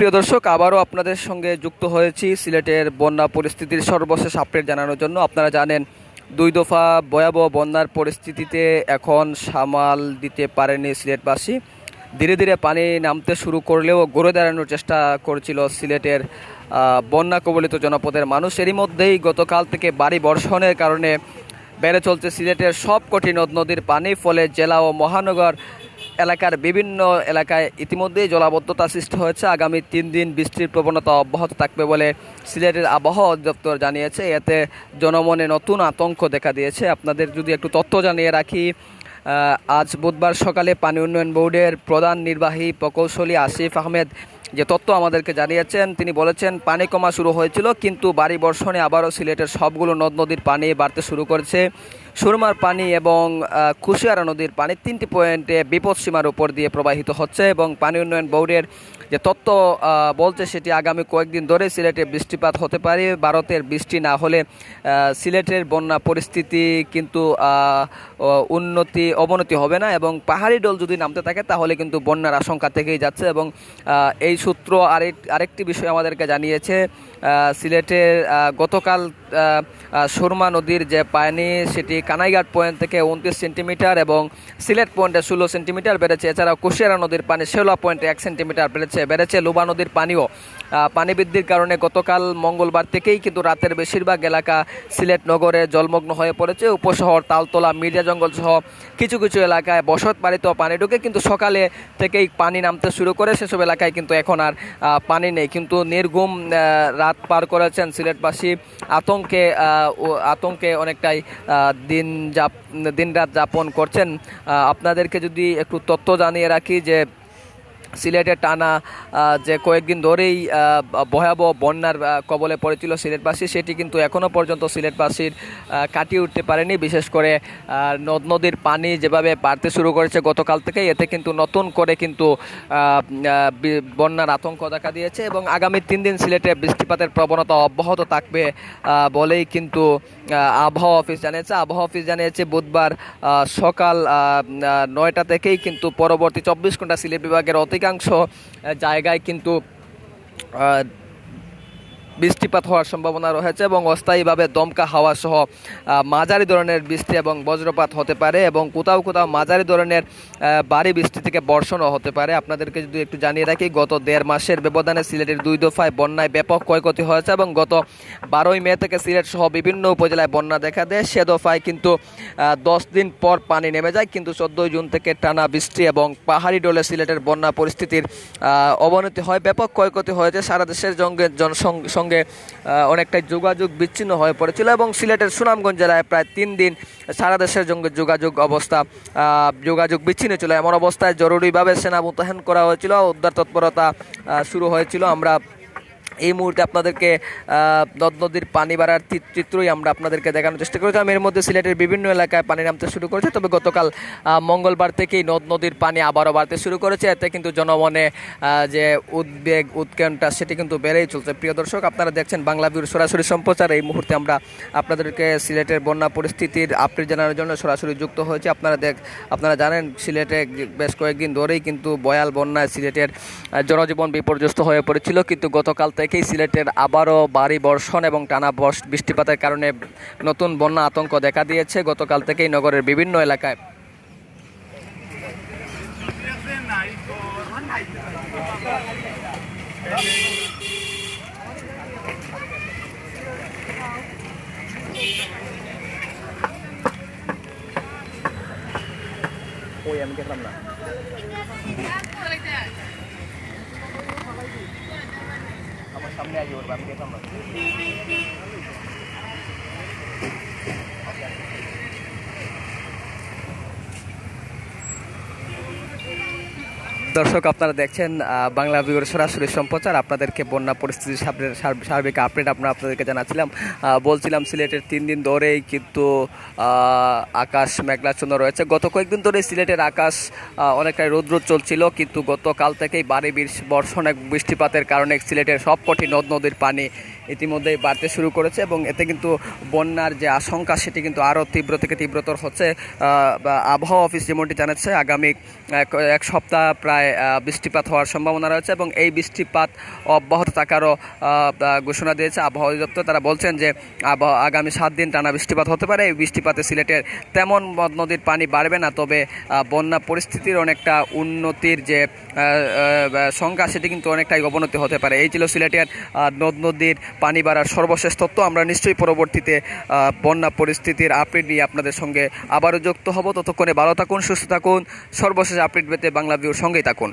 প্রিয় দর্শক, আবারও আপনাদের সঙ্গে যুক্ত হয়েছি সিলেটের বন্যা পরিস্থিতির সর্বশেষ আপডেট জানানোর জন্য। আপনারা জানেন 2 দফা ভয়াবহ বন্যার পরিস্থিতিতে এখন সামাল দিতে পারেনি সিলেটবাসী। ধীরে ধীরে পানি নামতে শুরু করলেও ঘুরে দাঁড়ানোর চেষ্টা করছিল সিলেটের বন্যা কবলিত জনপদের মানুষ। এরই মধ্যেই গতকাল থেকে ভারী বর্ষণের কারণে বেড়ে চলছে সিলেটের সবকটি নদ নদীর পানি। ফলে জেলা ও মহানগর এলাকার বিভিন্ন এলাকায় ইতিমধ্যেই জলাবদ্ধতা সৃষ্টি হয়েছে। আগামী 3 দিন বৃষ্টির প্রবণতা অব্যাহত থাকবে বলে সিলেটের আবহাওয়া অধিদপ্তর জানিয়েছে। এতে জনমনে নতুন আতঙ্ক দেখা দিয়েছে। আপনাদের যদি একটু তথ্য জানিয়ে রাখি, আজ বুধবার সকালে পানি উন্নয়ন বোর্ডের প্রধান নির্বাহী প্রকৌশলী আসিফ আহমেদ যে তথ্য আমাদেরকে জানিয়েছেন, তিনি বলেছেন পানি কমা শুরু হয়েছিল, কিন্তু ভারী বর্ষণে আবারও সিলেটের সবগুলো নদ নদীর পানি বাড়তে শুরু করেছে। সুরমার পানি এবং কুশিয়ারা নদীর পানি 3টি পয়েন্টে বিপদসীমার উপর দিয়ে প্রবাহিত হচ্ছে এবং পানি উন্নয়ন বোর্ডের যে তথ্য বলছে সেটি আগামী কয়েকদিন ধরে সিলেটে বৃষ্টিপাত হতে পারে। ভারতের বৃষ্টি না হলে সিলেটের বন্যা পরিস্থিতি কিন্তু অবনতি হবে না এবং পাহাড়ি ঢল যদি নামতে থাকে তাহলে কিন্তু বন্যার আশঙ্কা থেকেই যাচ্ছে। এবং এই সূত্র আরেকটি বিষয় আমাদেরকে জানিয়েছে, সিলেটের গতকাল সুরমা নদীর যে পানি সেটি কানাইঘাট পয়েন্ট থেকে 29 সেন্টিমিটার এবং সিলেট পয়েন্টে 16 সেন্টিমিটার বেড়েছে। এছাড়াও কুশিয়ারা নদীর পানি শেওলা পয়েন্টে 1 সেন্টিমিটার বেড়েছে। লুবা নদীর পানিও পানি বৃদ্ধির কারণে গতকাল মঙ্গলবার থেকেই কিন্তু রাতের বেশিরভাগ এলাকা সিলেট নগরে জলমগ্ন হয়ে পড়েছে। উপশহর তালতলা, মির্জা জঙ্গল সহ কিছু কিছু এলাকায় বসত বাড়িতে পানি ঢুকে, কিন্তু সকালে থেকেই পানি নামতে শুরু করে। সেসব এলাকায় কিন্তু এখন আর পানি নেই, কিন্তু নির্ঘুম রাত পার করেছেন সিলেটবাসী। আতঙ্কে অনেকটাই দিন রাত যাপন করছেন। আপনাদেরকে যদি একটু তথ্য জানিয়ে রাখি যে সিলেটে টানা যে কয়েকদিন ধরেই ভয়াবহ বন্যার কবলে পড়েছিল সিলেটবাসী, সেটি কিন্তু এখনও পর্যন্ত সিলেটবাসীর কাটিয়ে উঠতে পারেনি। বিশেষ করে নদ নদীর পানি যেভাবে বাড়তে শুরু করেছে গতকাল থেকেই, এতে কিন্তু নতুন করে কিন্তু বন্যার আতঙ্ক দেখা দিয়েছে এবং আগামী 3 দিন সিলেটে বৃষ্টিপাতের প্রবণতা অব্যাহত থাকবে বলেই কিন্তু আবহাওয়া অফিস জানিয়েছে বুধবার সকাল 9টা থেকেই কিন্তু পরবর্তী 24 ঘন্টা সিলেট বিভাগের অধিকাংশ জায়গায় কিন্তু বৃষ্টিপাত হওয়ার সম্ভাবনা রয়েছে এবং অস্থায়ীভাবে দমকা হাওয়া সহ মাঝারি ধরনের বৃষ্টি এবং বজ্রপাত হতে পারে এবং কোথাও কোথাও মাঝারি ধরনের ভারী বৃষ্টি থেকে বর্ষণও হতে পারে। আপনাদেরকে যদি একটু জানিয়ে রাখি, গত 1.5 মাসের ব্যবধানে সিলেটের 2 দফায় বন্যায় ব্যাপক ক্ষয়ক্ষতি হয়েছে এবং গত 12ই মে থেকে সিলেট সহ বিভিন্ন উপজেলায় বন্যা দেখা দেয়। সে দফায় কিন্তু 10 দিন পর পানি নেমে যায়, কিন্তু 14 জুন থেকে টানা বৃষ্টি এবং পাহাড়ি ঢলে সিলেটের বন্যা পরিস্থিতির অবনতি হয়। ব্যাপক ক্ষয়ক্ষতি হয়েছে। সারা দেশের সঙ্গে অনেকটাই যোগাযোগ বিচ্ছিন্ন হয়ে পড়েছিল এবং সিলেটের সুনামগঞ্জ জেলায় প্রায় 3 দিন সারা দেশের সঙ্গে যোগাযোগ বিচ্ছিন্ন ছিল। এমন অবস্থায় জরুরিভাবে সেনা মোতায়েন করা হয়েছিল, উদ্ধার তৎপরতা শুরু হয়েছিল। আমরা এই মুহূর্তে আপনাদেরকে নদ নদীর পানি বাড়ার চিত্রই আমরা আপনাদেরকে দেখানোর চেষ্টা করেছিলাম। এর মধ্যে সিলেটের বিভিন্ন এলাকায় পানি নামতে শুরু করেছে, তবে গতকাল মঙ্গলবার থেকেই নদ নদীর পানি আবারও বাড়তে শুরু করেছে। এতে কিন্তু জনমনে যে উদ্বেগ উৎকণ্ঠা সেটি কিন্তু বেড়েই চলছে। প্রিয় দর্শক, আপনারা দেখছেন বাংলাভিউর সরাসরি সম্প্রচার। এই মুহূর্তে আমরা আপনাদেরকে সিলেটের বন্যা পরিস্থিতির আপডেট জানানোর জন্য সরাসরি যুক্ত হয়েছি। আপনারা জানেন সিলেটে বেশ কয়েকদিন ধরেই কিন্তু ভয়াল বন্যায় সিলেটের জনজীবন বিপর্যস্ত হয়ে পড়েছিল, কিন্তু গতকাল থেকেই সিলেটের আবারও ভারী বর্ষণ এবং টানা বৃষ্টিপাতের কারণে নতুন বন্যা আতঙ্ক দেখা দিয়েছে। গতকাল থেকেই নগরের বিভিন্ন এলাকায় আমি দেখলাম না। আমার সামনে আগে বলবো, আমি দেখলাম না। দর্শক, আপনারা দেখছেন বাংলাভিউর সরাসরি সম্প্রচার। আপনাদেরকে বন্যা পরিস্থিতির সার্বিক আপডেট আপনাদেরকে জানাচ্ছিলাম। বলছিলাম সিলেটের 3 দিন ধরেই কিন্তু আকাশ মেঘাচ্ছন্ন রয়েছে। গত কয়েকদিন ধরেই সিলেটের আকাশ অনেকটাই রৌদ্র চলছিল, কিন্তু গতকাল থেকেই ভারী বর্ষণ এক বৃষ্টিপাতের কারণে সিলেটের সবকটি নদ নদীর পানি ইতিমধ্যেই বাড়তে শুরু করেছে এবং এতে কিন্তু বন্যার যে আশঙ্কা সেটি কিন্তু আরও তীব্র থেকে তীব্রতর হচ্ছে। আবহাওয়া অফিস যেমনটি জানাচ্ছে, আগামী এক সপ্তাহ প্রায় জেলায় বৃষ্টিপাত হওয়ার সম্ভাবনা রয়েছে এবং এই বৃষ্টিপাত অব্যাহত থাকারও ঘোষণা দিয়েছে আবহাওয়া অধিদপ্তর। তারা বলছেন যে আগামী 7 দিন টানা বৃষ্টিপাত হতে পারে। এই বৃষ্টিপাতে সিলেটের তেমন নদীর পানি বাড়বে না, তবে বন্যা পরিস্থিতির অনেকটা উন্নতির যে সংখ্যা সেটি কিন্তু অনেকটাই অবনতি হতে পারে। এই ছিল সিলেটের নদ নদীর পানি বাড়ার সর্বশেষ তথ্য। আমরা নিশ্চয়ই পরবর্তীতে বন্যা পরিস্থিতির আপডেট নিয়ে আপনাদের সঙ্গে আবারও যুক্ত হব। ততক্ষণে ভালো থাকুন, সুস্থ থাকুন। সর্বশেষ আপডেট পেতে বাংলাভিউর সঙ্গেই থাকুন।